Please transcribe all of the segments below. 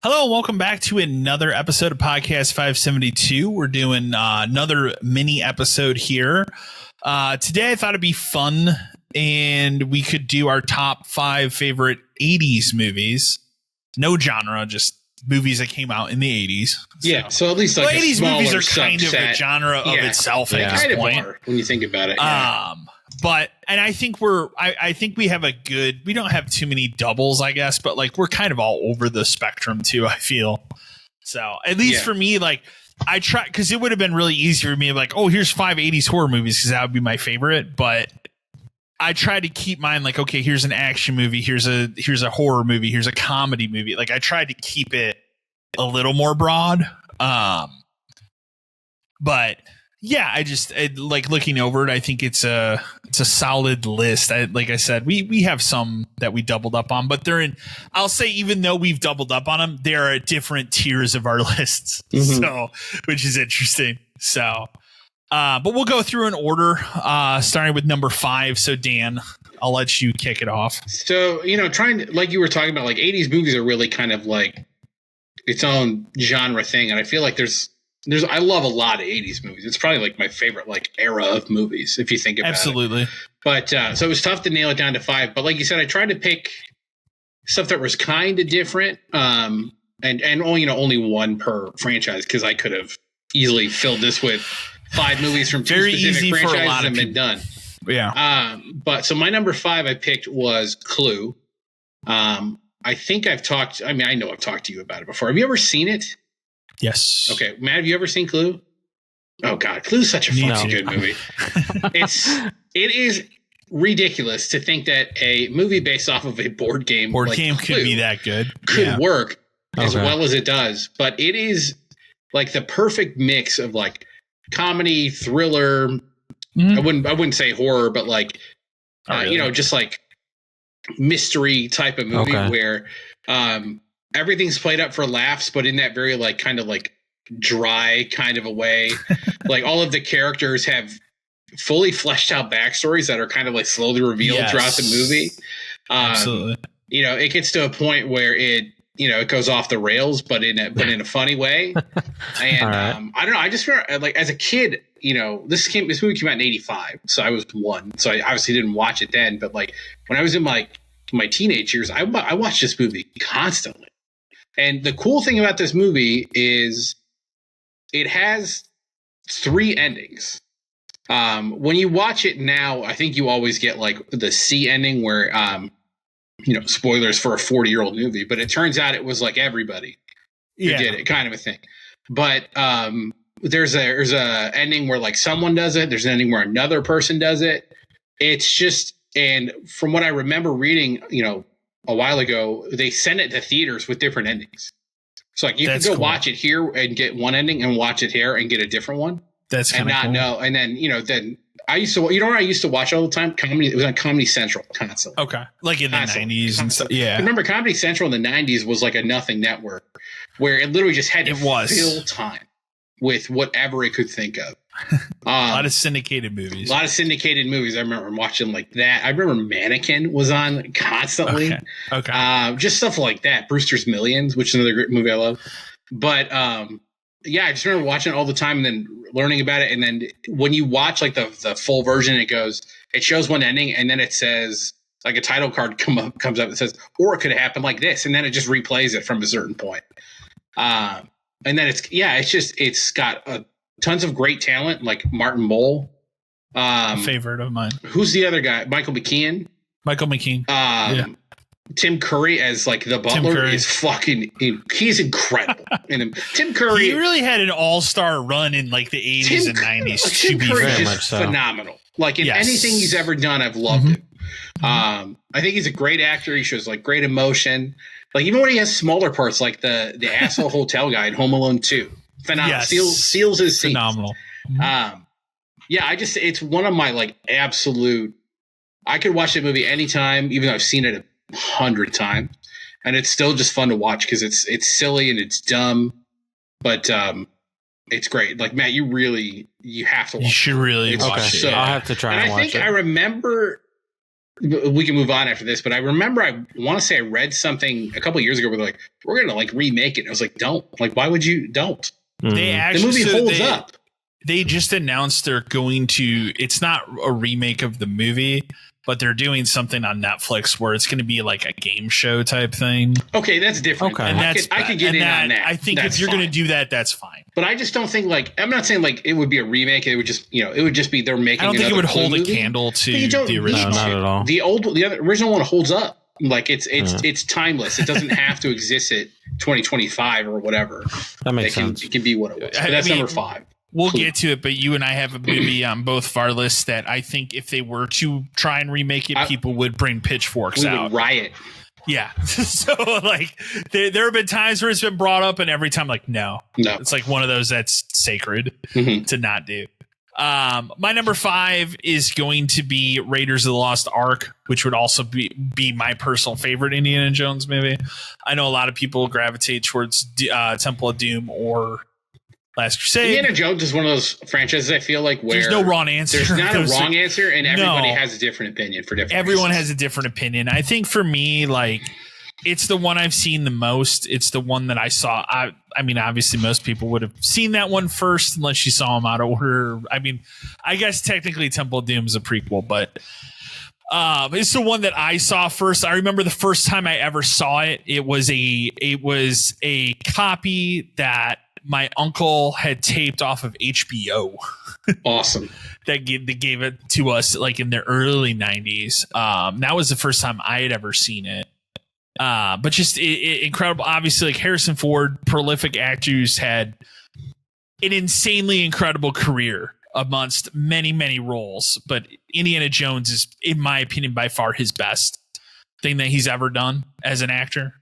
Hello, welcome back to another episode of Podcast 572. We're doing another mini episode here. Today I thought it'd be fun and we could do our top 5 favorite 80s movies. No genre, just movies that came out in the 80s. Yeah, so at least like 80s movies are subset. kind of a genre of itself at this kind of point. are when you think about it. But I think I think we have we don't have too many doubles, I guess, but like we're kind of all over the spectrum too, I feel. So at least for me, like I try, because it would have been really easy for me like, oh, here's 5 80s horror movies because that would be my favorite. But I try to keep mine like, okay, here's an action movie, here's a horror movie, here's a comedy movie. Like I tried to keep it a little more broad. But yeah, I like looking over it. I think it's a solid list. Like I said, we have some that we doubled up on, but they're in. I'll say even though we've doubled up on them, they are at different tiers of our lists. Mm-hmm. So, which is interesting. So, but we'll go through in order, starting with number 5. So, Dan, I'll let you kick it off. So, trying to, like you were talking about, like 80s movies are really kind of like its own genre thing, and I feel like I love a lot of 80s movies. It's probably like my favorite like era of movies, if you think about it. Absolutely. But so it was tough to nail it down to 5. But like you said, I tried to pick stuff that was kind of different, and only one per franchise, because I could have easily filled this with 5 movies from 2 specific franchises and been done. Yeah. But so my number 5 I picked was Clue. I think I know I've talked to you about it before. Have you ever seen it? Yes. Okay, Matt, have you ever seen Clue? Oh God, Clue's such a fucking good movie. It is ridiculous to think that a movie based off of a board game could Clue be that good, could work as well as it does. But it is like the perfect mix of like comedy, thriller. Mm-hmm. I wouldn't say horror, but like just like mystery type of movie where everything's played up for laughs, but in that very like kind of like dry kind of a way. Like all of the characters have fully fleshed out backstories that are kind of like slowly revealed throughout the movie. Absolutely. It gets to a point where it goes off the rails, but in a funny way. And I don't know. I just remember like as a kid, this movie came out in 85, so I was 1, so I obviously didn't watch it then. But like when I was in my teenage years, I watched this movie constantly. And the cool thing about this movie is it has 3 endings. When you watch it now, I think you always get like the C ending where, spoilers for a 40-year-old movie, but it turns out it was like everybody who did it, kind of a thing. But there's a ending where like someone does it. There's an ending where another person does it. It's just, and from what I remember reading, a while ago, they sent it to theaters with different endings. So like you can go watch it here and get one ending and watch it here and get a different one. That's kind of cool. Know. And then, then I used to, where I used to watch all the time? Comedy. It was on Comedy Central constantly. Okay. Like in the 90s and stuff. Yeah. I remember Comedy Central in the 90s was like a nothing network where it literally just had to fill time with whatever it could think of. A lot of syndicated movies. I remember watching like that. I remember Mannequin was on constantly. Okay. Just stuff like that. Brewster's Millions, which is another great movie I love. But I just remember watching it all the time and then learning about it. And then when you watch like the full version, it shows one ending and then it says like a title card comes up that says, or it could happen like this, and then it just replays it from a certain point. And then it's got tons of great talent, like Martin Mull. Favorite of mine. Who's the other guy? Michael McKean. Tim Curry as like the butler is he's incredible. And Tim Curry, he really had an all-star run in like the 80s and 90s. Tim Curry is just phenomenal. Like in anything he's ever done, I've loved him. I think he's a great actor. He shows like great emotion. Like even when he has smaller parts, like the asshole hotel guy in Home Alone 2. Phenomenal. Seals his scenes. Phenomenal. It's one of my like absolute. I could watch that movie anytime, even though I've seen it 100 times, and it's still just fun to watch because it's silly and it's dumb, but it's great. Like Matt, you have to watch. You should really watch it. I'll have to try and watch it. I remember we can move on after this, but I remember I want to say I read something a couple of years ago where they're like, we're going to like remake it. And I was like, don't. Like, why would you? Don't. They actually, the movie holds up. They just announced they're going to, it's not a remake of the movie, but they're doing something on Netflix where it's going to be like a game show type thing. Okay, that's different. Okay. And I could get in on that. I think if you're going to do that, that's fine. But I just don't think like, I'm not saying like it would be a remake. It would just, it would just be they're making. I don't think it would hold movie. A candle to the original. No, not at all. The original one holds up. Like it's timeless. It doesn't have to exist at 2025 or whatever. That makes sense. It can be what it was. But that's number 5. We'll get to it, but you and I have a movie on both of our lists that I think if they were to try and remake it, people would bring pitchforks out. We would riot. Yeah. So like there have been times where it's been brought up and every time like, no. It's like one of those that's sacred to not do. My number 5 is going to be Raiders of the Lost Ark, which would also be my personal favorite Indiana Jones movie. I know a lot of people gravitate towards Temple of Doom or Last Crusade. Indiana Jones is one of those franchises I feel like where there's no wrong answer. There's not a wrong answer, and everybody has a different opinion for different Everyone reasons. has a different opinion. I think for me, like, it's the one I've seen the most. It's the one that I saw. I mean, obviously, most people would have seen that one first unless you saw them out of order. I mean, I guess technically Temple of Doom is a prequel, but it's the one that I saw first. I remember the first time I ever saw it. It was a copy that my uncle had taped off of HBO. Awesome. They gave it to us like in the early 90s. That was the first time I had ever seen it. But just incredible. Obviously, like Harrison Ford, prolific actors, had an insanely incredible career amongst many, many roles. But Indiana Jones is, in my opinion, by far his best thing that he's ever done as an actor.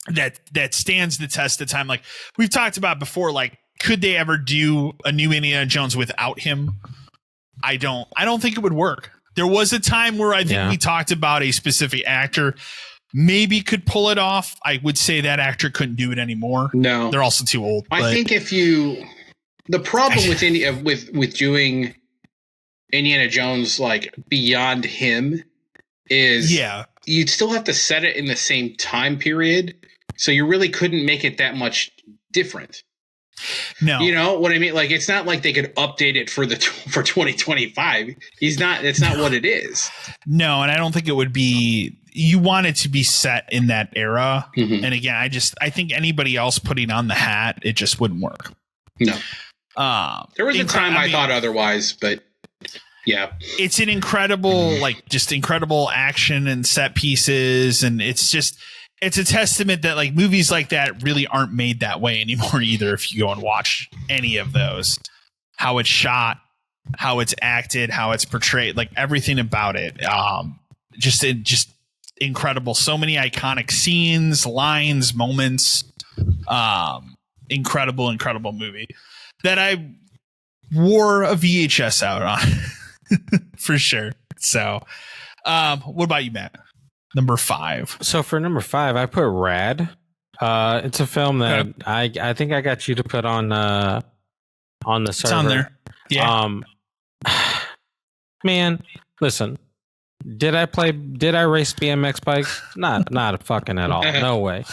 That stands the test of time. Like we've talked about before, like, could they ever do a new Indiana Jones without him? I don't think it would work. There was a time where I think we talked about a specific actor maybe could pull it off. I would say that actor couldn't do it anymore. No, they're also too old. I think the problem with doing Indiana Jones like beyond him is you'd still have to set it in the same time period. So you really couldn't make it that much different. No, you know what I mean? Like, it's not like they could update it for 2025. It's not what it is. No. And I don't think it would be, you want it to be set in that era. Mm-hmm. And again, I think anybody else putting on the hat, it just wouldn't work. No. There was a time I thought otherwise, but yeah, it's an incredible, like just incredible action and set pieces. And it's a testament that like movies like that really aren't made that way anymore either. If you go and watch any of those, how it's shot, how it's acted, how it's portrayed, like everything about it, just incredible. So many iconic scenes, lines, moments, incredible movie that I wore a VHS out on for sure. So, what about you, Matt? Number 5. So for number 5, I put Rad. It's a film that I think I got you to put on the server. It's on there. Yeah. Man, listen. Did I race BMX bikes? Not fucking at all. No way.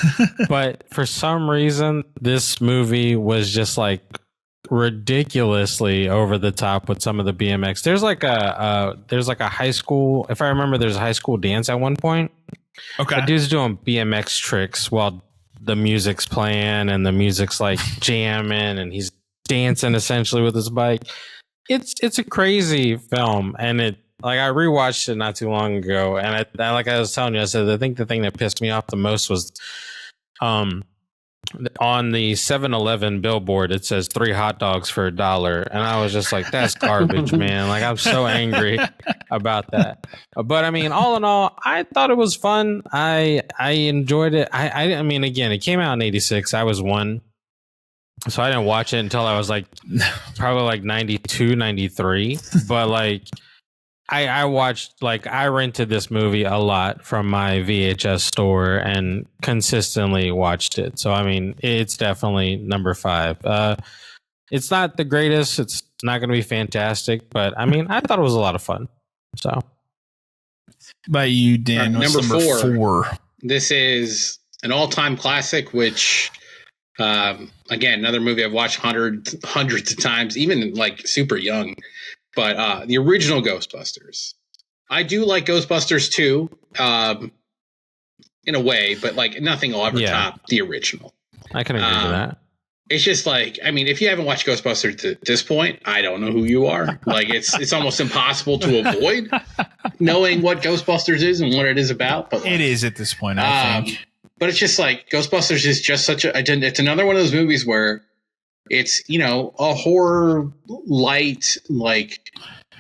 But for some reason, this movie was just like ridiculously over the top with some of the BMX. There's like a high school, if I remember, there's a high school dance at one point. Okay. The dude's doing BMX tricks while the music's playing and the music's like jamming and he's dancing essentially with his bike. It's a crazy film, and I rewatched it not too long ago, and I like I was telling you, I said I think the thing that pissed me off the most was on the 7-Eleven billboard, it says 3 hot dogs for $1. And I was just like, that's garbage, man. Like, I'm so angry about that. But I mean, all in all, I thought it was fun. I enjoyed it. I mean, again, it came out in 86. I was 1. So I didn't watch it until I was like, probably like 92, 93. But like, I watched, like, I rented this movie a lot from my VHS store and consistently watched it. So, I mean, it's definitely number 5. It's not the greatest. It's not going to be fantastic. But, I mean, I thought it was a lot of fun. So, By you, Dan. Number four. 4. This is an all-time classic, which, again, another movie I've watched hundreds of times, even like super young. But the original Ghostbusters. I do like Ghostbusters too, in a way, but like nothing will ever top the original. I can agree with that. It's just like, I mean, if you haven't watched Ghostbusters at this point, I don't know who you are. Like, it's almost impossible to avoid knowing what Ghostbusters is and what it is about. But like, it is at this point, I think. But it's just like Ghostbusters is just such it's another one of those movies where it's, you know, a horror light, like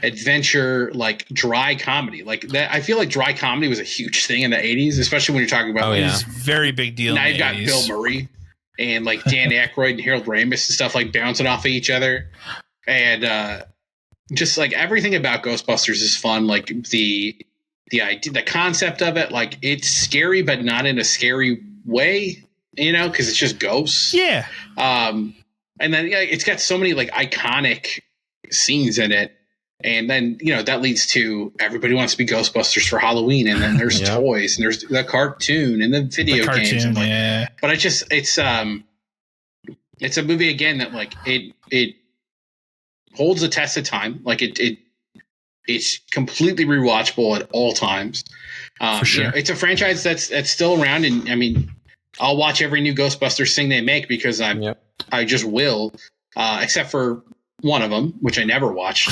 adventure, like dry comedy. Like that, I feel like dry comedy was a huge thing in the 80s, especially when you're talking about. It was a very big deal. Now you've got Bill Murray and like Dan Aykroyd and Harold Ramis and stuff like bouncing off of each other, and just like everything about Ghostbusters is fun. Like the idea, the concept of it, like it's scary, but not in a scary way, you know, because it's just ghosts. Yeah. And then it's got so many like iconic scenes in it. And then, you know, that leads to everybody wants to be Ghostbusters for Halloween. And then there's toys and there's the cartoon and the video games. And like, but it's a movie again that like it holds the test of time. Like it's completely rewatchable at all times. For sure. You know, it's a franchise that's still around. And I mean, I'll watch every new Ghostbusters thing they make because I just will, except for one of them, which I never watched,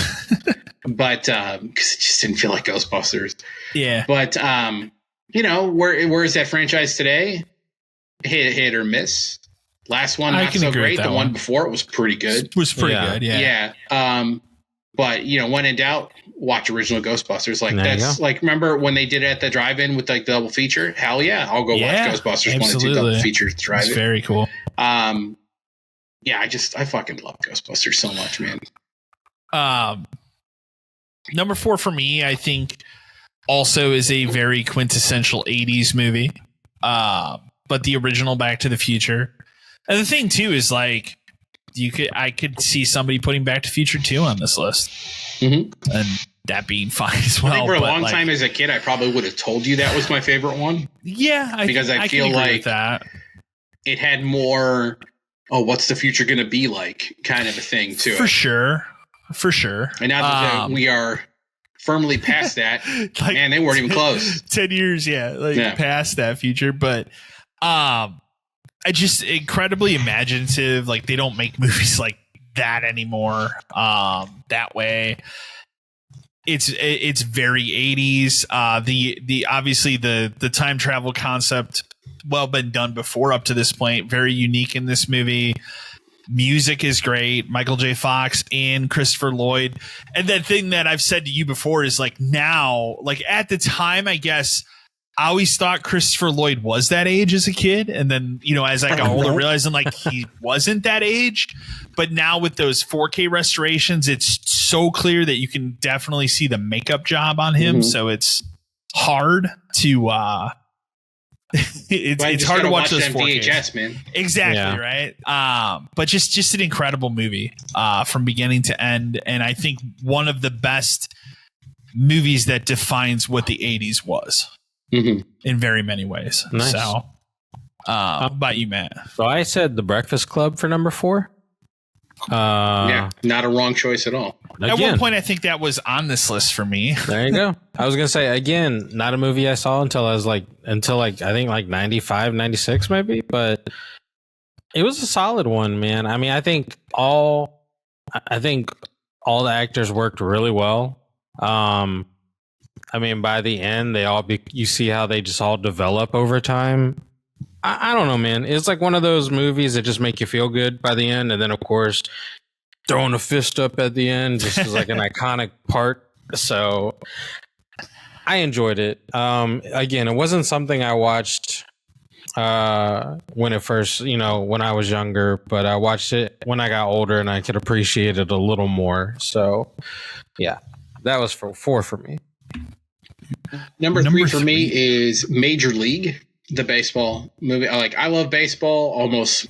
but because it just didn't feel like Ghostbusters. Yeah. But you know, where is that franchise today? Hit or miss. Last one not so great. The one before it was pretty good. It was pretty good. Yeah. Yeah. But you know, when in doubt, watch original Ghostbusters. Like that's like, remember when they did it at the drive-in with like the double feature? Hell yeah, I'll go watch Ghostbusters 1 and 2 double features drive-in. It's very cool. Yeah, I fucking love Ghostbusters so much, man. Number 4 for me, I think, also is a very quintessential 80s movie. But the original Back to the Future. And the thing too is like I could see somebody putting Back to the Future 2 on this list. Mm-hmm. And that being fine as well. I think for a long time as a kid, I probably would have told you that was my favorite one. Yeah, because I feel like that it had more. Oh, what's the future going to be like? Kind of a thing too. For sure. And now that we are firmly past that, like, man, they weren't even close. 10 years, past that future. But I just incredibly imaginative. Like they don't make movies like that anymore. That way. It's very 80s. The obviously the time travel concept been done before up to this point. Very unique in this movie. Music is great. Michael J. Fox and Christopher Lloyd. And that thing that I've said to you before is like now, like at the time, I guess I always thought Christopher Lloyd was that age as a kid. And then, you know, as I got older, realizing like he wasn't that age. But now with those 4K restorations, it's so clear that you can definitely see the makeup job on him. Mm-hmm. So it's hard to it's hard to watch those 4Ks. VHS, man. Exactly, right? But just an incredible movie from beginning to end. And I think one of the best movies that defines what the 80s was. Mm-hmm. In very many ways. Nice. So, how about you, Matt? So I said The Breakfast Club for number 4. Yeah, not a wrong choice at all. Again, at one point, I think that was on this list for me. There you go. I was gonna say again, not a movie I saw until I think 95, 96 maybe, but it was a solid one, man. I mean, I think all the actors worked really well. I mean, by the end, you see how they just all develop over time. I don't know, man. It's like one of those movies that just make you feel good by the end. And then, of course, throwing a fist up at the end just is like an iconic part. So I enjoyed it. Again, it wasn't something I watched when it first, when I was younger, but I watched it when I got older and I could appreciate it a little more. So, yeah, that was 4 for me. Number 3 for me is Major League, the baseball movie. I love baseball almost,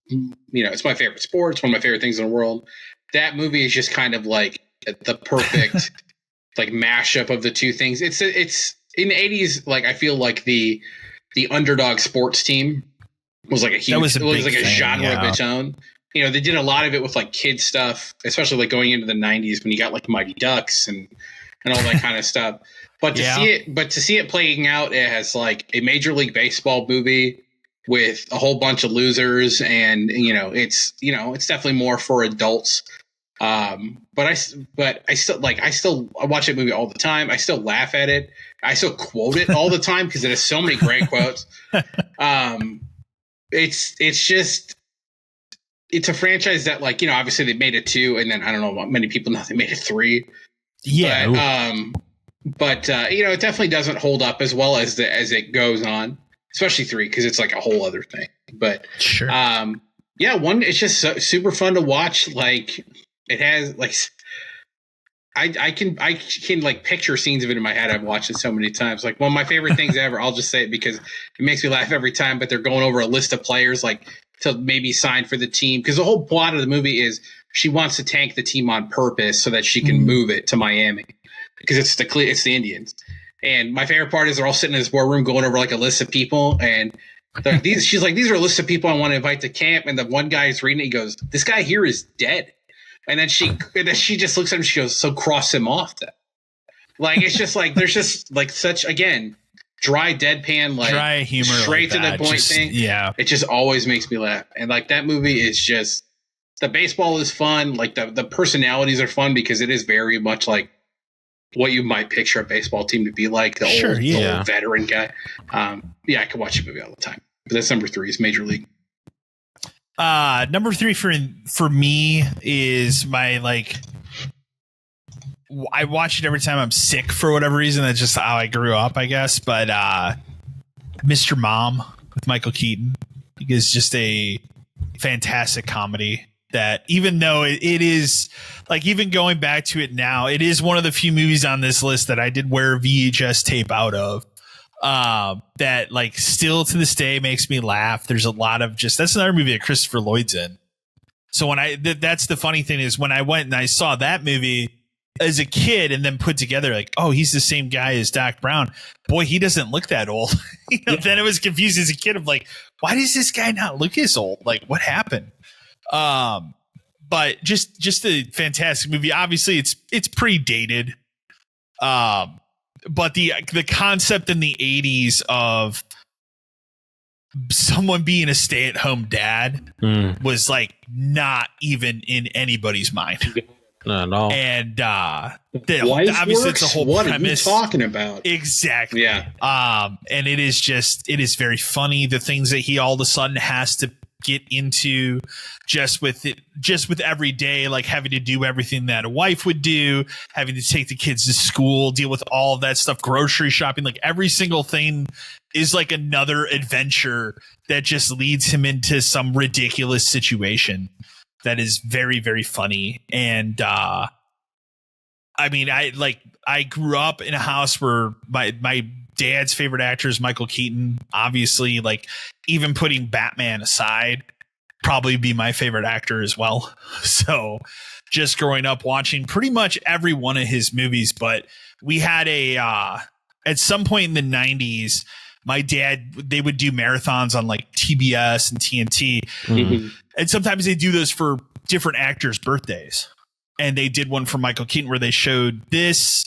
it's my favorite sport. It's one of my favorite things in the world. That movie is just kind of like the perfect like mashup of the two things. It's in the 80s. Like I feel like the underdog sports team was like a huge, it was like a genre of its own. You know, they did a lot of it with like kid stuff, especially like going into the 90s when you got like Mighty Ducks and all that kind of stuff. But to see it playing out as like a Major League Baseball movie with a whole bunch of losers, and it's definitely more for adults. But I still I watch that movie all the time. I still laugh at it. I still quote it all the time because it has so many great quotes. It's a franchise that, like, obviously they made it 2, and then I don't know what many people know they made it 3. Yeah. But it definitely doesn't hold up as well as it goes on, especially 3, because it's like a whole other thing. But sure. It's just super fun to watch. Like, it has like, I can like picture scenes of it in my head. I've watched it so many times. Like, one of my favorite things ever. I'll just say it because it makes me laugh every time. But they're going over a list of players like to maybe sign for the team, because the whole plot of the movie is she wants to tank the team on purpose so that she can move it to Miami because it's the Indians. And my favorite part is they're all sitting in this boardroom going over like a list of people, and like, she's like, these are a list of people I want to invite to camp. And the one guy is reading it. He goes, "This guy here is dead." And then she just looks at him. She goes, "So cross him off then." Like, it's just like, there's just like such, again, dry deadpan, like dry humor, straight like to the point thing. Yeah. It just always makes me laugh. And like, that movie is just, the baseball is fun. Like the personalities are fun because it is very much like what you might picture a baseball team to be like. The old veteran guy. I could watch a movie all the time. But that's number 3 is Major League. Number 3 for me is my, like, I watch it every time I'm sick for whatever reason. That's just how I grew up, I guess. But Mr. Mom with Michael Keaton is just a fantastic comedy that, even though it is, like, even going back to it now, it is one of the few movies on this list that I did wear VHS tape out of. That, like, still to this day makes me laugh. There's a lot of that's another movie that Christopher Lloyd's in. So when that's the funny thing is when I went and I saw that movie as a kid and then put together, like, oh, he's the same guy as Doc Brown. Boy, he doesn't look that old. Then it was confused as a kid of like, why does this guy not look as old? Like, what happened? But just a fantastic movie. Obviously it's pretty dated. But the concept in the 80s of someone being a stay-at-home dad was like not even in anybody's mind. Not at all. And obviously it's a whole premise. What are you talking about? Exactly. Yeah. And it is very funny, the things that he all of a sudden has to get into just with every day, like having to do everything that a wife would do, having to take the kids to school, deal with all of that stuff, grocery shopping, like every single thing is like another adventure that just leads him into some ridiculous situation that is very, very funny. And I mean, I grew up in a house where my dad's favorite actor is Michael Keaton. Obviously, like, even putting Batman aside, probably be my favorite actor as well. So just growing up watching pretty much every one of his movies. But we had at some point in the 90s, my dad, they would do marathons on like TBS and TNT. Mm-hmm. And sometimes they do those for different actors' birthdays. And they did one for Michael Keaton where they showed this.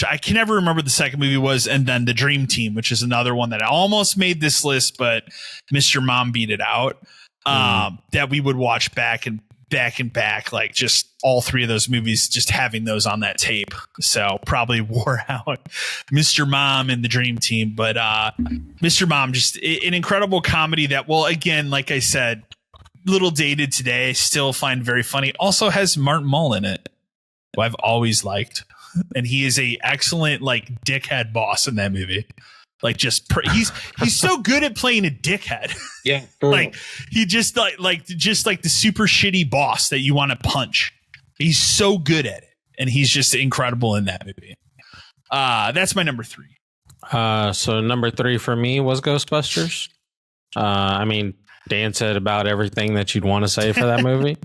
I can never remember the second movie was, and then The Dream Team, which is another one that almost made this list, but Mr. Mom beat it out. That we would watch back and back, like just all 3 of those movies, just having those on that tape. So probably wore out Mr. Mom and The Dream Team, but Mr. Mom, just an incredible comedy that, well, again, like I said, little dated today, still find very funny. Also has Martin Mull in it, who I've always liked. And he is a excellent, like, dickhead boss in that movie. Like, just he's so good at playing a dickhead. Yeah, like he just like the super shitty boss that you want to punch. He's so good at it, and he's just incredible in that movie. That's my number 3. So number 3 for me was Ghostbusters. I mean, Dan said about everything that you'd want to say for that movie.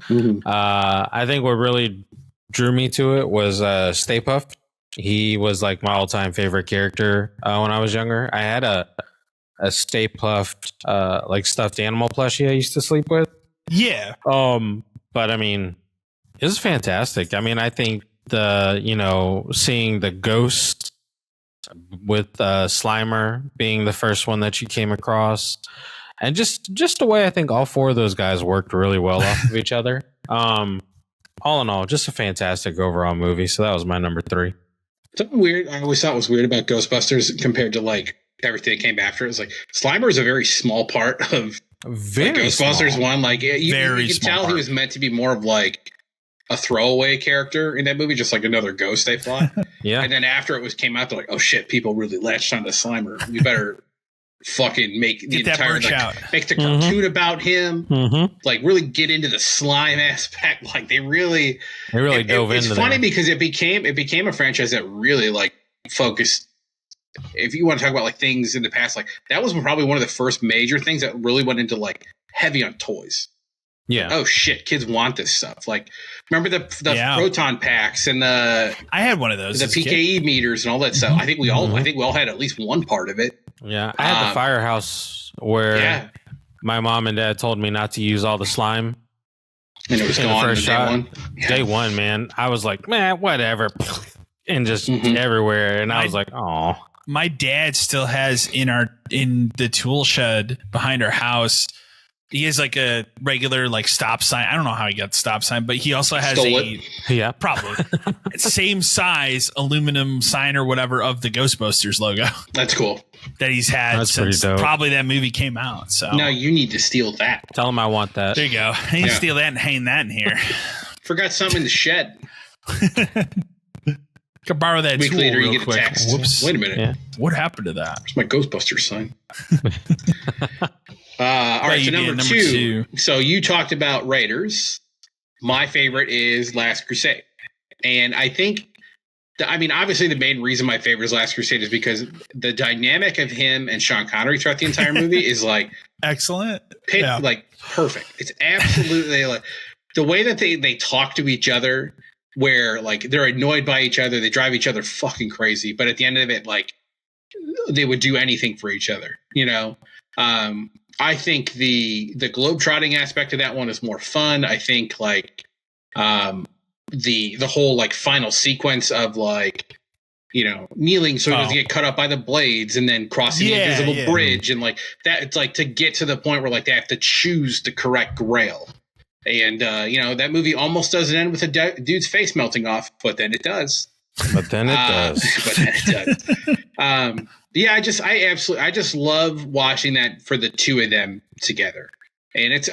I think what really drew me to it was Stay Puft. He was like my all-time favorite character when I was younger. I had a Stay Puffed like stuffed animal plushie I used to sleep with. Yeah. But I mean, it was fantastic. I mean, I think seeing the ghost with Slimer being the first one that you came across, and just the way I think all four of those guys worked really well off of each other. All in all, just a fantastic overall movie. So that was my number 3. Something weird I always thought was weird about Ghostbusters compared to like everything that came after it was like Slimer is a very small part of Ghostbusters small. 1. Like you can tell he was meant to be more of like a throwaway character in that movie, just like another ghost they fought. Yeah. And then after it came out, they're like, oh shit, people really latched onto Slimer. We better fucking make the entire make the cartoon about him. Like really get into the slime aspect. Like they really dove into it. It's funny because it became a franchise that really like focused. If you want to talk about like things in the past, like that was probably one of the first major things that really went into like heavy on toys. Yeah. Oh shit, kids want this stuff. Like, remember the proton packs and I had one of those. The PKE meters and all that stuff. I think we all had at least one part of it. Yeah, I had the firehouse where my mom and dad told me not to use all the slime. And it was gone the first day one. Yeah. Day one, man. I was like, man, whatever, and just everywhere. And I was like, oh. My dad still has in the tool shed behind our house. He has like a regular like stop sign. I don't know how he got the stop sign, but he also has probably same size aluminum sign or whatever of the Ghostbusters logo. That's cool. That he's had since probably that movie came out. So now you need to steal that. Tell him I want that. There you go. I need to steal that and hang that in here. Forgot something in the shed. Could borrow that week tool later real you get quick. a text. Whoops. Wait a minute. Yeah. What happened to that? Where's my Ghostbusters sign? All right, so number two. So you talked about Raiders. My favorite is Last Crusade. And I think, obviously the main reason my favorite is Last Crusade is because the dynamic of him and Sean Connery throughout the entire movie is like excellent. Like perfect. It's absolutely like the way that they talk to each other, where like they're annoyed by each other, they drive each other fucking crazy, but at the end of it, like they would do anything for each other, you know? I think the globetrotting aspect of that one is more fun. I think like the whole like final sequence of like, you know, kneeling so he doesn't get cut up by the blades and then crossing the invisible bridge and like that. It's like to get to the point where like they have to choose the correct grail. And, that movie almost doesn't end with a dude's face melting off, but then it does. But then it does. I just love watching that for the two of them together. And it's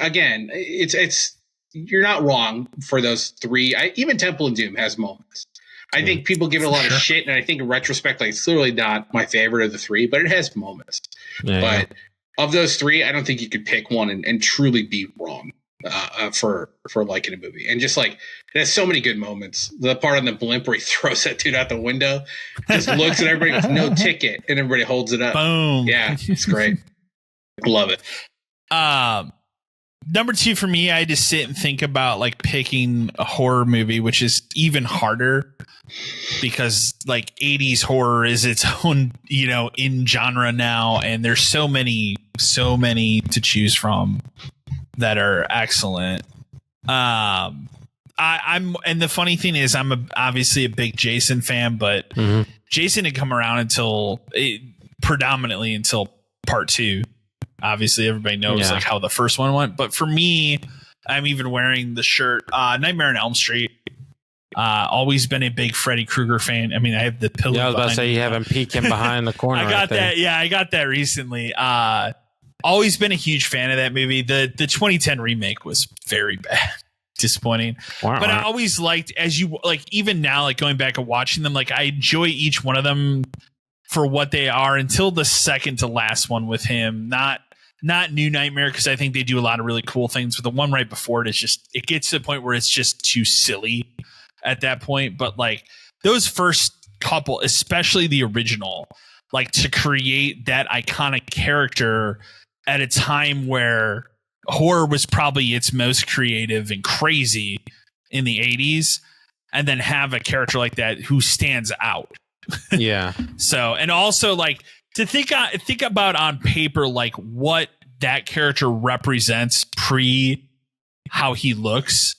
you're not wrong for those three. Even Temple of Doom has moments. I think people give it a lot of shit, and I think in retrospect, like it's literally not my favorite of the three, but it has moments. But of those three, I don't think you could pick one and truly be wrong for liking a movie. And just like it has so many good moments. The part on the blimp where he throws that dude out the window, just looks at everybody with no ticket, and everybody holds it up. Boom! Yeah, it's great. Love it. Number two for me, I just sit and think about like picking a horror movie, which is even harder because like 80s horror is its own, in genre now. And there's so many to choose from that are excellent. And the funny thing is I'm obviously a big Jason fan, but Jason had come around predominantly until part 2. Obviously, everybody knows like how the first one went. But for me, I'm even wearing the shirt Nightmare on Elm Street. Always been a big Freddy Krueger fan. I mean, I have the pillow. Yeah, I was about to say you have him peeking behind the corner. I got that. Yeah, I got that recently. Always been a huge fan of that movie. The 2010 remake was very bad. Disappointing. But I always liked, even now, like going back and watching them, like I enjoy each one of them for what they are until the second to last one with him. Not New Nightmare, because I think they do a lot of really cool things, but the one right before it gets to the point where it's just too silly at that point. But like those first couple, especially the original, like to create that iconic character at a time where horror was probably its most creative and crazy in the 80s. and then have a character like that who stands out. Yeah. So, and also like to think about on paper, like what that character represents pre how he looks,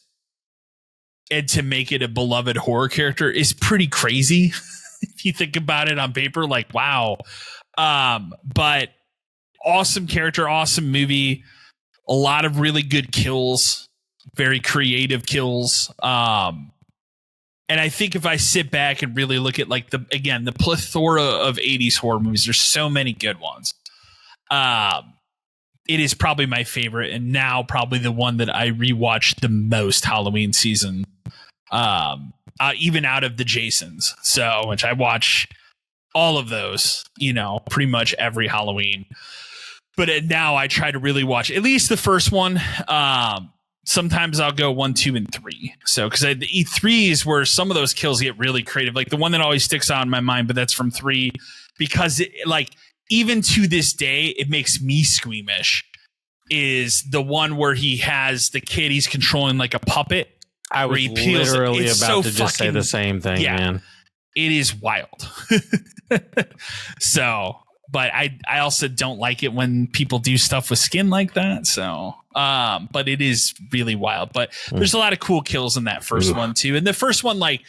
and to make it a beloved horror character is pretty crazy. If you think about it on paper, like, wow. But awesome character, awesome movie, a lot of really good kills, very creative kills. And I think if I sit back and really look at like the plethora of 80s horror movies, there's so many good ones. It is probably my favorite, and now probably the one that I rewatched the most Halloween season, even out of the Jasons. So, which I watch all of those, pretty much every Halloween. But now I try to really watch at least the first one. Sometimes I'll go 1, 2, and 3. So, because the E3 is where some of those kills get really creative. Like the one that always sticks out in my mind, but that's from 3, because even to this day, it makes me squeamish. Is the one where he has the kid he's controlling like a puppet. I was literally about to just say the same thing, man. It is wild. So, but I also don't like it when people do stuff with skin like that. So, but it is really wild. But there's a lot of cool kills in that first one too. And the first one, like,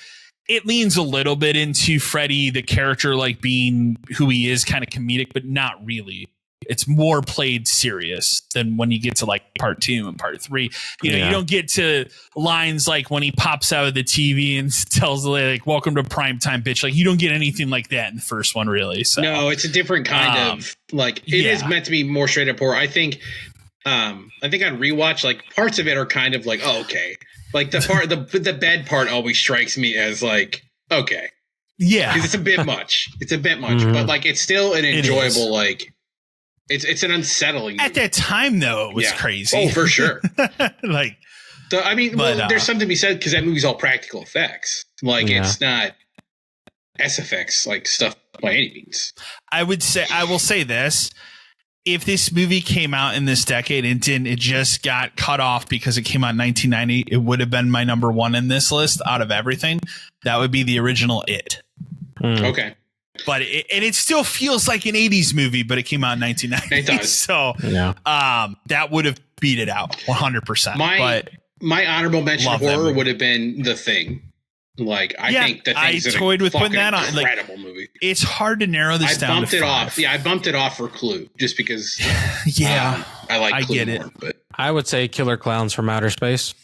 it leans a little bit into Freddy, the character, like being who he is, kind of comedic, but not really. It's more played serious than when you get to like part 2 and part 3. You don't get to lines like when he pops out of the TV and tells the lady, like, "Welcome to primetime, bitch." Like, you don't get anything like that in the first one, really. So no, it's a different kind of like it is meant to be more straight up horror. I think on rewatch, like parts of it are kind of like, oh, okay. Like the bed part always strikes me as like, okay. Yeah. Because it's a bit much. But like it's still an enjoyable, like it's an unsettling movie. At that time though, it was crazy. Oh, for sure. Like there's something to be said because that movie's all practical effects. Like it's not SFX like stuff by any means. I will say this. If this movie came out in this decade and it just got cut off because it came out in 1990, it would have been my number 1 in this list out of everything. That would be the original It. Okay. But it still feels like an 80s movie, but it came out in 1990. It does. So that would have beat it out 100%. My honorable mention horror would have been The Thing. Like I think The Thing's toyed with putting that on. Incredible movie. It's hard to narrow this down. I bumped it off. Yeah, I bumped it off for Clue just because. I like Clue more. But I would say Killer Clowns from Outer Space.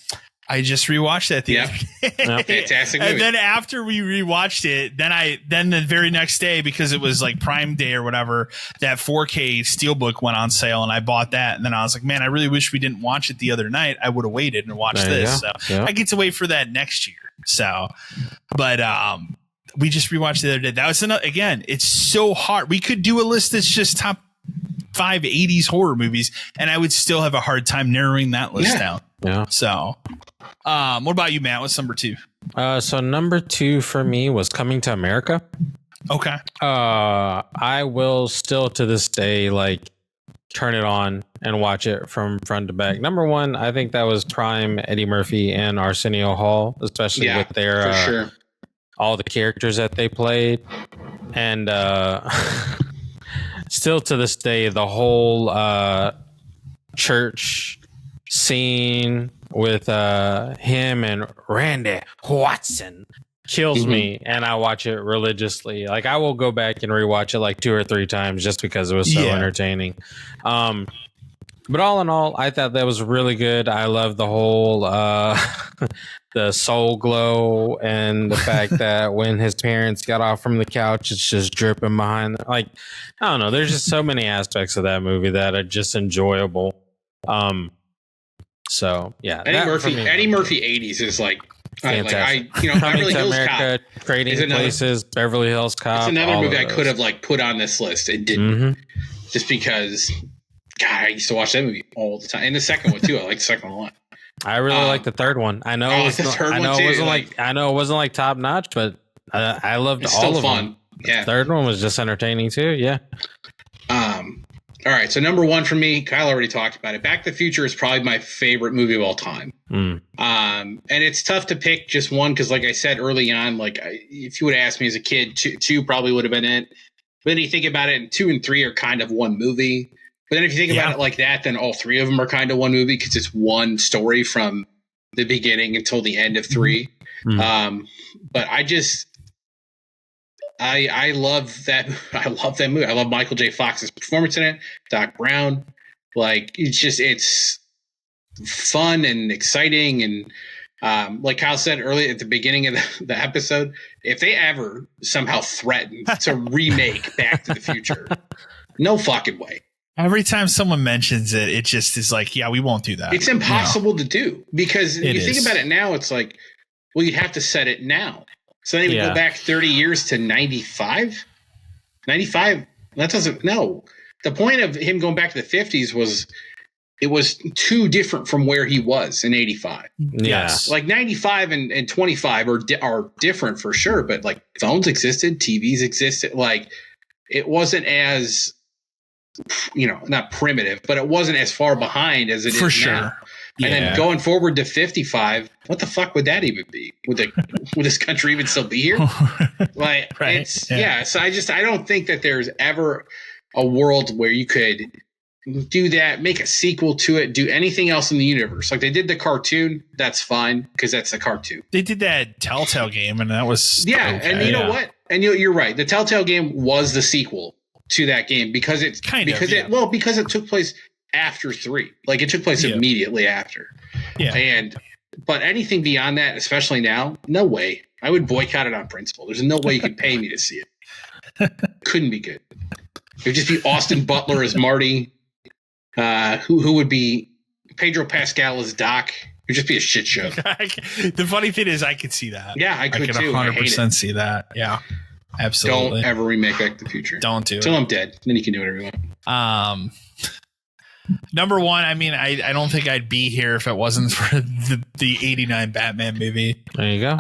I just rewatched that the other day. Fantastic movie. And then after we rewatched it, then the very next day, because it was like Prime Day or whatever, that 4K Steelbook went on sale and I bought that. And then I was like, man, I really wish we didn't watch it the other night. I would have waited and watched this. So I get to wait for that next year. So, but we just rewatched the other day. That was again, it's so hard. We could do a list that's just top 5 80s horror movies, and I would still have a hard time narrowing that list down. Yeah. So, what about you, Matt? What's number 2? So number 2 for me was Coming to America. Okay. I will still to this day like turn it on and watch it from front to back. Number 1, I think that was prime Eddie Murphy and Arsenio Hall, especially with their all the characters that they played, and still to this day the whole church scene with him and Randy Watson kills me, and I watch it religiously. Like I will go back and rewatch it like 2 or 3 times just because it was so entertaining. But all in all, I thought that was really good. I love the whole the soul glow and the fact that when his parents got off from the couch, it's just dripping behind them. Like, I don't know. There's just so many aspects of that movie that are just enjoyable. So yeah, Eddie Murphy 80s is like fantastic. Beverly Hills America, Cop, Trading Places, Beverly Hills Cop. It's another movie I could have like put on this list. It didn't, just because. God, I used to watch that movie all the time. And the second one too. I like the second one a lot. I really like the third one. I know it wasn't like top notch, but I loved all of them. Yeah, the third one was just entertaining too. Yeah. All right, so number one for me, Kyle already talked about it. Back to the Future is probably my favorite movie of all time. And it's tough to pick just one because, like I said early on, like if you would have asked me as a kid, two probably would have been it. But then you think about it, and 2 and 3 are kind of one movie. But then if you think about it like that, then all 3 of them are kind of one movie because it's one story from the beginning until the end of 3. But I love that. I love that movie. I love Michael J. Fox's performance in it. Doc Brown, like it's fun and exciting. And like Kyle said earlier at the beginning of the episode, if they ever somehow threaten to remake Back to the Future, no fucking way. Every time someone mentions it, it just is like, yeah, we won't do that. It's impossible to do because if you think about it now, it's like, well, you'd have to set it now. So then you go back 30 years to 95? 95? That doesn't, no. The point of him going back to the 50s was it was too different from where he was in 85. Yes. Like 95 and 25 are different for sure, but like phones existed, TVs existed. Like it wasn't as, not primitive, but it wasn't as far behind as it is for sure. now. And then going forward to 55, what the fuck would that even be? Would this country even still be here? Like, it's So I don't think that there's ever a world where you could do that, make a sequel to it, do anything else in the universe. Like they did the cartoon, that's fine because that's a cartoon. They did that Telltale game, and that was okay. And you know what? And you're right. The Telltale game was the sequel to that game because it took place after 3. Like it took place immediately after. But anything beyond that, especially now, no way. I would boycott it on principle. There's no way you could pay me to see it. Couldn't be good. It would just be Austin Butler as Marty. Who would be Pedro Pascal as Doc? It would just be a shit show. The funny thing is I could see that. Yeah, I could too. 100% see that. Yeah. Absolutely. Don't ever remake Back to the Future. Don't do it. Till I'm dead. Then you can do whatever you want. Number one, I mean, I don't think I'd be here if it wasn't for the 89 Batman movie. There you go.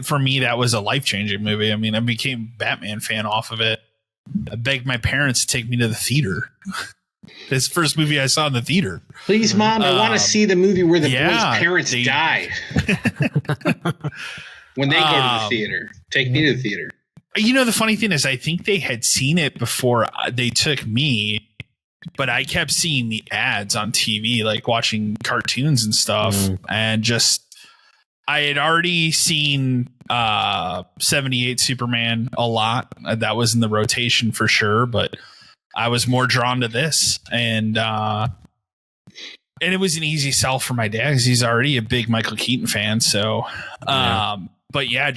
For me, that was a life-changing movie. I mean, I became a Batman fan off of it. I begged my parents to take me to the theater. This first movie I saw in the theater. Please, Mom, I want to see the movie where the boys' parents die. When they go to the theater. Take me to the theater. The funny thing is I think they had seen it before they took me, but I kept seeing the ads on TV, like watching cartoons and stuff. And I had already seen 78 Superman a lot. That was in the rotation for sure, but I was more drawn to this. And it was an easy sell for my dad because he's already a big Michael Keaton fan. So, but yeah,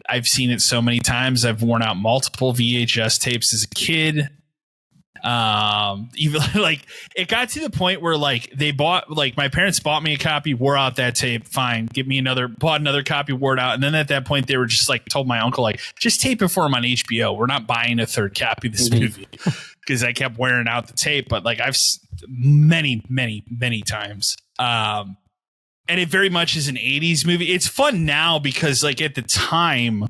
I've seen it so many times. I've worn out multiple VHS tapes as a kid. Even like it got to the point where like my parents bought me a copy, wore out that tape, fine, bought another copy, wore it out. And then at that point they were just like told my uncle, like, just tape it for him on HBO. We're not buying a third copy of this movie because I kept wearing out the tape. But like I've many, many, many times. And it very much is an 80s movie. It's fun now because like at the time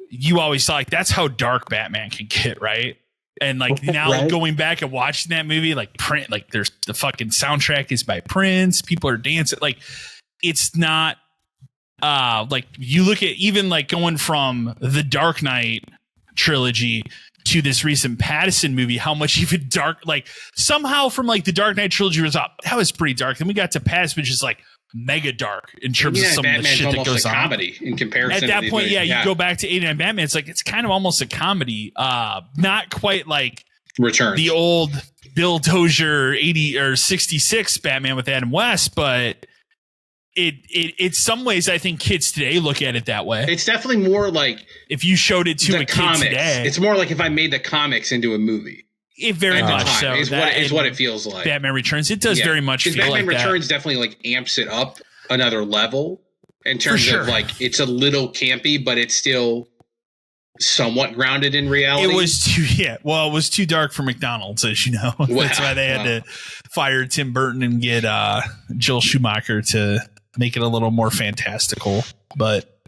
you always saw like that's how dark Batman can get, right? And like now going back and watching that movie, like there's the fucking soundtrack is by Prince. People are dancing. Like it's not like you look at even like going from the Dark Knight trilogy to this recent Pattinson movie, how much even dark, like somehow from like the Dark Knight trilogy was up. That was pretty dark. Then we got to Pattinson, which is like mega dark in terms of some of the shit that goes on. Comedy in comparison. At that point, you go back to 89 Batman. It's like it's kind of almost a comedy, not quite like Returns, the old Bill Dozier 80 or 66 Batman with Adam West, but it some ways I think kids today look at it that way. It's definitely more like if you showed it to a comics. Kid today. It's more like if I made the comics into a movie. It very much so. Is what it feels like. Batman Returns. It does very much feel Batman like Returns definitely like amps it up another level in terms of like it's a little campy, but it's still somewhat grounded in reality. It was too dark for McDonald's, as you know. That's why they had to fire Tim Burton and get Joel Schumacher to make it a little more fantastical. But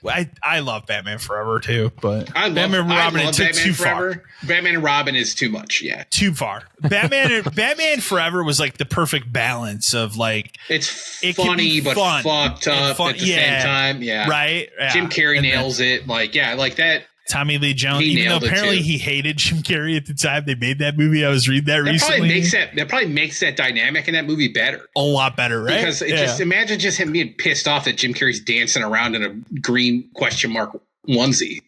I love Batman Forever too, but Batman and Robin it took too far. Batman and Robin is too much, yeah. Too far. Batman Forever was like the perfect balance of like it's funny but fucked up at the same time. Yeah. Right. Yeah. Jim Carrey nails it. Like, yeah, like that. Tommy Lee Jones, even though apparently he hated Jim Carrey at the time they made that movie. I was reading that recently. That probably makes that dynamic in that movie better. A lot better, right? Because imagine just him being pissed off that Jim Carrey's dancing around in a green question mark onesie.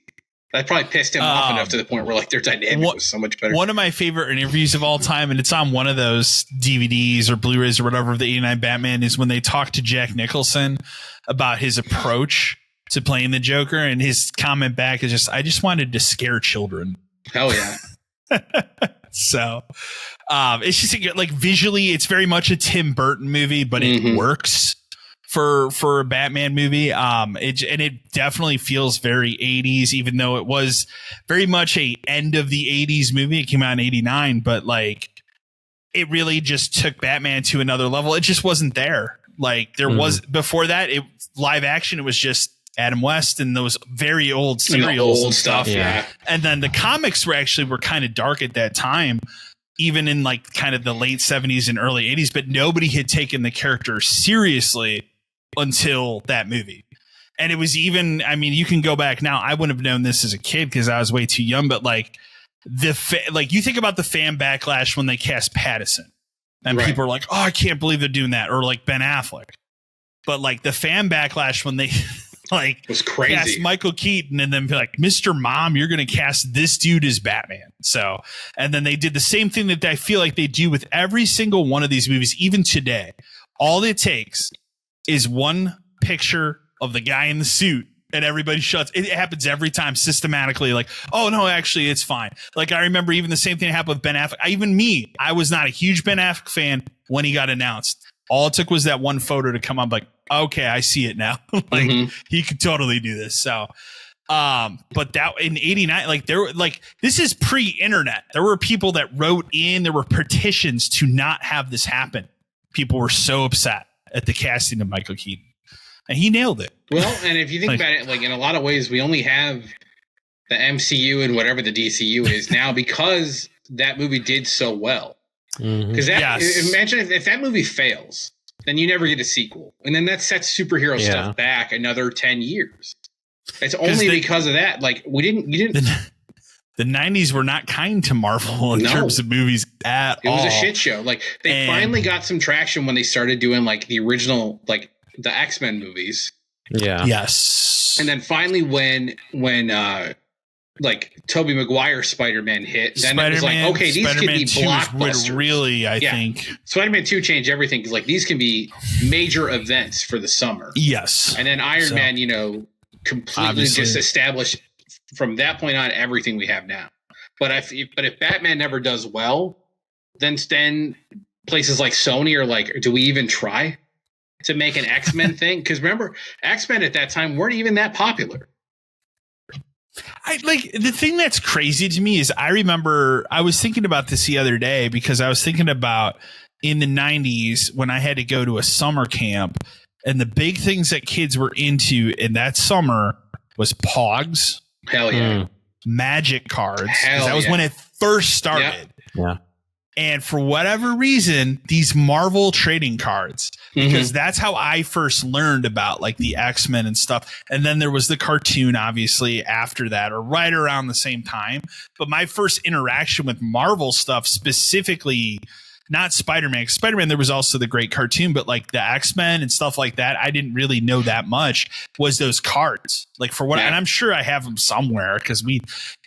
That probably pissed him off enough to the point where like their dynamic was so much better. One of my favorite interviews of all time, and it's on one of those DVDs or Blu-rays or whatever of the '89 Batman, is when they talk to Jack Nicholson about his approach to playing the Joker, and his comment back is I just wanted to scare children. Hell yeah. So it's just like visually it's very much a Tim Burton movie, but it works for a Batman movie. It definitely feels very 80s, even though it was very much a end of the 80s movie. It came out in 89, but like it really just took Batman to another level. It just wasn't there. Like there was before that, live action, it was just Adam West and those very old serials and stuff. Yeah. And then the comics were kind of dark at that time, even in like kind of the late 70s and early 80s, but nobody had taken the character seriously until that movie. And it was even, I mean, you can go back now. I wouldn't have known this as a kid because I was way too young, but like you think about the fan backlash when they cast Pattinson and people are like, oh, I can't believe they're doing that. Or like Ben Affleck. But like the fan backlash when they like was crazy. Cast Michael Keaton and then be like, Mr. Mom, you're going to cast this dude as Batman. So, and then they did the same thing that I feel like they do with every single one of these movies, even today. All it takes is one picture of the guy in the suit and everybody shuts. It happens every time systematically. Like, oh no, actually it's fine. Like I remember even the same thing happened with Ben Affleck. I was not a huge Ben Affleck fan when he got announced. All it took was that one photo to come up like, okay, I see it now. Like he could totally do this. So, but that in 89, like there were like, this is pre-internet. There were people that wrote in, there were petitions to not have this happen. People were so upset at the casting of Michael Keaton and he nailed it. Well, and if you think about it, like in a lot of ways, we only have the MCU and whatever the DCU is now because that movie did so well. Because imagine if that movie fails, then you never get a sequel, and then that sets superhero stuff back another 10 years. It's only because of that. Like you didn't. The 90s were not kind to Marvel in terms of movies at all. It was a shit show. Like they finally got some traction when they started doing like the original, like the X-Men movies. Yeah. Yes. And then finally when like Tobey Maguire Spider-Man hit, then it was like, okay, these can be blockbusters. Really, I think Spider-Man 2 changed everything because like these can be major events for the summer. Yes. And then Iron Man, completely just established from that point on everything we have now. But if Batman never does well, then places like Sony are like, do we even try to make an X-Men thing? Because remember, X-Men at that time weren't even that popular. The thing that's crazy to me is I remember I was thinking about this the other day because I was thinking about in the 90s when I had to go to a summer camp and the big things that kids were into in that summer was Pogs. Hell yeah. Magic cards. That was when it first started. Yeah. And for whatever reason, these Marvel trading cards, because that's how I first learned about like the X-Men and stuff. And then there was the cartoon, obviously, after that or right around the same time. But my first interaction with Marvel stuff, specifically, not Spider-Man. Spider-Man, there was also the great cartoon, but like the X-Men and stuff like that, I didn't really know that much, was those cards. Like for what, and I'm sure I have them somewhere because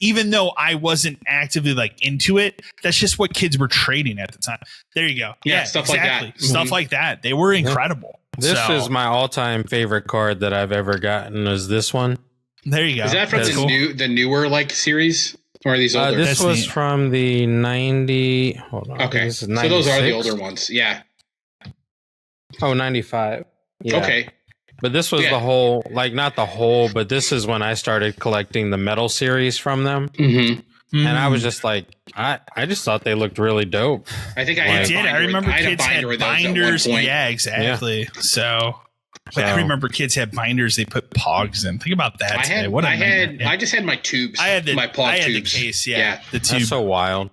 even though I wasn't actively like into it, that's just what kids were trading at the time. There you go. Yeah, stuff like that. Stuff like that. They were incredible. This is my all-time favorite card that I've ever gotten is this one. There you go. Is that from the newer like series? Or are these older? This was from the 90. Hold on. Okay. So those are the older ones. Yeah. Oh, 95. Yeah. Okay. But this was the whole, like not the whole, but this is when I started collecting the metal series from them. And I was just like, I just thought they looked really dope. I think I did. I remember kids had binders. Yeah, exactly. Yeah. So But I remember kids had binders they put Pogs in. Think about that. I just had my tubes. I had my Pog tubes. The case, the tube. That's so wild.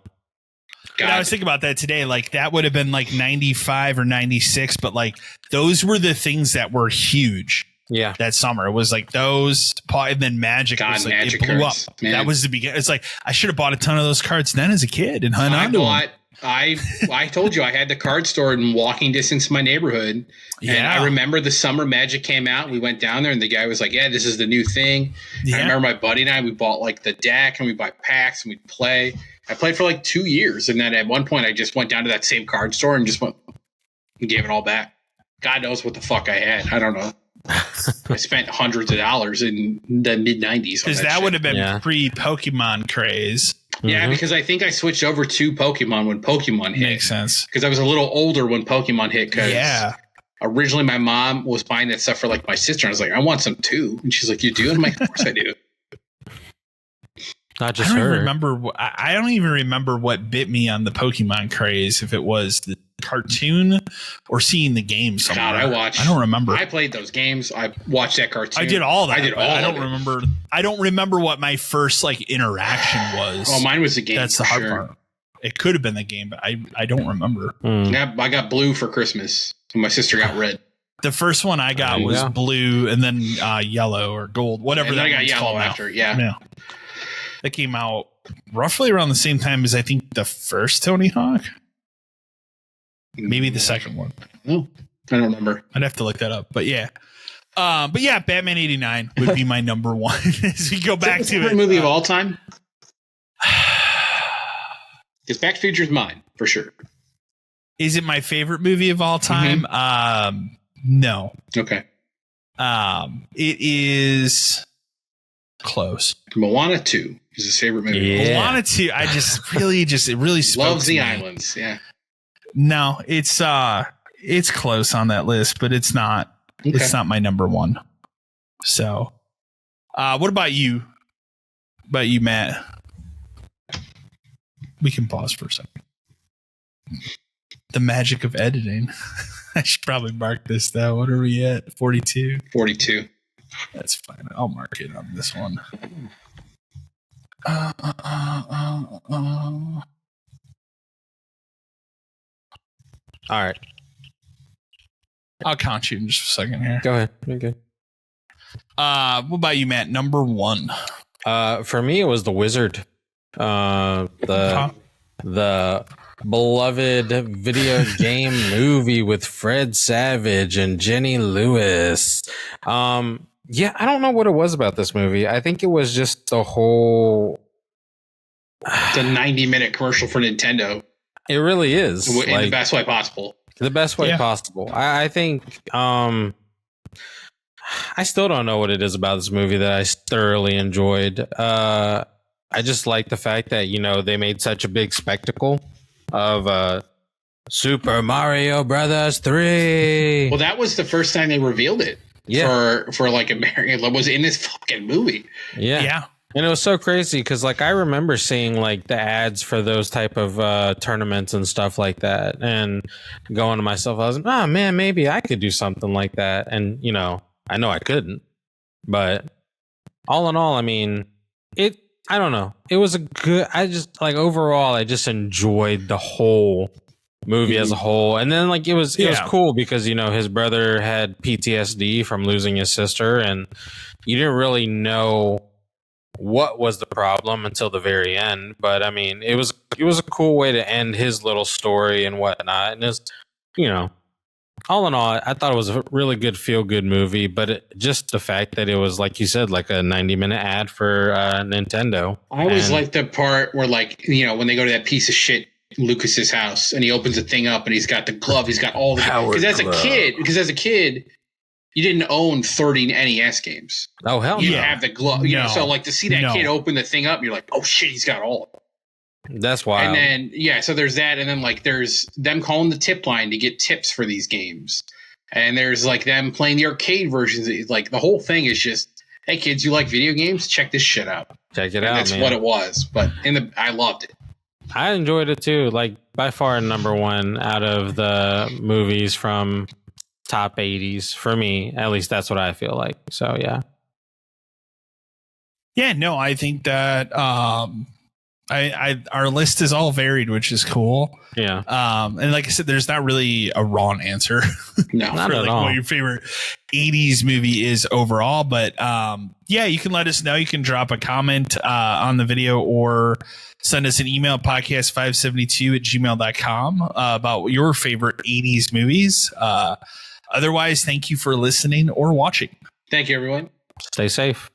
But I was thinking about that today. Like that would have been like 95 or 96, but like those were the things that were huge. Yeah, that summer it was like those, and then Magic was like Magic it blew cards, up. man. That was the beginning. It's like I should have bought a ton of those cards then as a kid and hung on to them. I told you I had the card store in walking distance to my neighborhood. Yeah. And I remember the summer Magic came out. We went down there and the guy was like, yeah, this is the new thing. Yeah. I remember my buddy and I, we bought like the deck and we buy packs and we'd play. I played for like 2 years. And then at one point I just went down to that same card store and just went and gave it all back. God knows what the fuck I had. I don't know. I spent hundreds of dollars in the mid 90s. Because that would have been pre-Pokemon craze. Yeah, because I think I switched over to Pokemon when Pokemon hit. Makes sense. Because I was a little older when Pokemon hit. Because originally my mom was buying that stuff for like my sister. And I was like, I want some too. And she's like, you do? And I'm like, of course I do. Not just I don't even remember what bit me on the Pokemon craze. If it was the cartoon or seeing the game somewhere. God, I don't remember. I played those games. I watched that cartoon. I did all that. I don't remember what my first like interaction was. Oh, mine was the game. That's the hard part. It could have been the game, but I don't remember. Yeah, I got blue for Christmas, and my sister got red. The first one I got was blue, and then yellow or gold, whatever. And then I got yellow after. Yeah. That came out roughly around the same time as I think the first Tony Hawk. Maybe the second one. Oh, I don't remember. I'd have to look that up. But yeah. Batman 89 would be my number one as we go back to it. Favorite movie of all time? Because Back to the Future is mine, for sure. Is it my favorite movie of all time? No. Okay. It is close. Moana 2 is his favorite movie. Yeah. Moana 2, I just really it really spoke loves to the me. islands, yeah. No, it's close on that list, but it's not. Okay. It's not my number one. So, what about you? Matt? We can pause for a second. The magic of editing. I should probably mark this though. What are we at? 42? 42. That's fine. I'll mark it on this one. All right. I'll count you in just a second here. Go ahead. You're good. What about you, Matt? Number one. For me, it was The Wizard. The beloved video game movie with Fred Savage and Jenny Lewis. Yeah, I don't know what it was about this movie. I think it was just the whole... It's a 90-minute commercial for Nintendo. It really is. In the best way possible. The best way possible. I think... I still don't know what it is about this movie that I thoroughly enjoyed. I just like the fact that, they made such a big spectacle of Super Mario Brothers 3. Well, that was the first time they revealed it. Yeah. For like American, it was in this fucking movie. Yeah. And it was so crazy because I remember seeing the ads for those type of tournaments and stuff like that, and going to myself, I was like, oh man, maybe I could do something like that. And I know I couldn't, but all in all, I mean, I don't know. It was a good, overall, I just enjoyed the whole movie as a whole. And then it was cool because, his brother had PTSD from losing his sister, and you didn't really know what was the problem until the very end. But I mean, it was a cool way to end his little story and whatnot. And it's, all in all, I thought it was a really good feel-good movie, but just the fact that it was, like you said, like a 90-minute ad for Nintendo. I always like the part where, when they go to that piece of shit Lucas's house and he opens the thing up and he's got the glove, he's got all the... Because as a kid, you didn't own 30 NES games. Oh, hell you didn't have the glove. So, to see that kid open the thing up, you're like, oh, shit, he's got all of it. That's wild. And then, so there's that. And then, there's them calling the tip line to get tips for these games. And there's, them playing the arcade versions. The whole thing is just, hey, kids, you like video games? Check this shit out. Check it out, that's what it was. But I loved it. I enjoyed it, too. By far number one out of the movies from top 80s for me. At least that's what I feel like. So yeah. Yeah, no, I think that our list is all varied, which is cool. Yeah. And like I said, there's not really a wrong answer. No, not for at like all. what your favorite 80s movie is overall. But yeah, you can let us know. You can drop a comment on the video or send us an email, podcast572@gmail.com about your favorite 80s movies. Otherwise, thank you for listening or watching. thank you, everyone. Stay safe.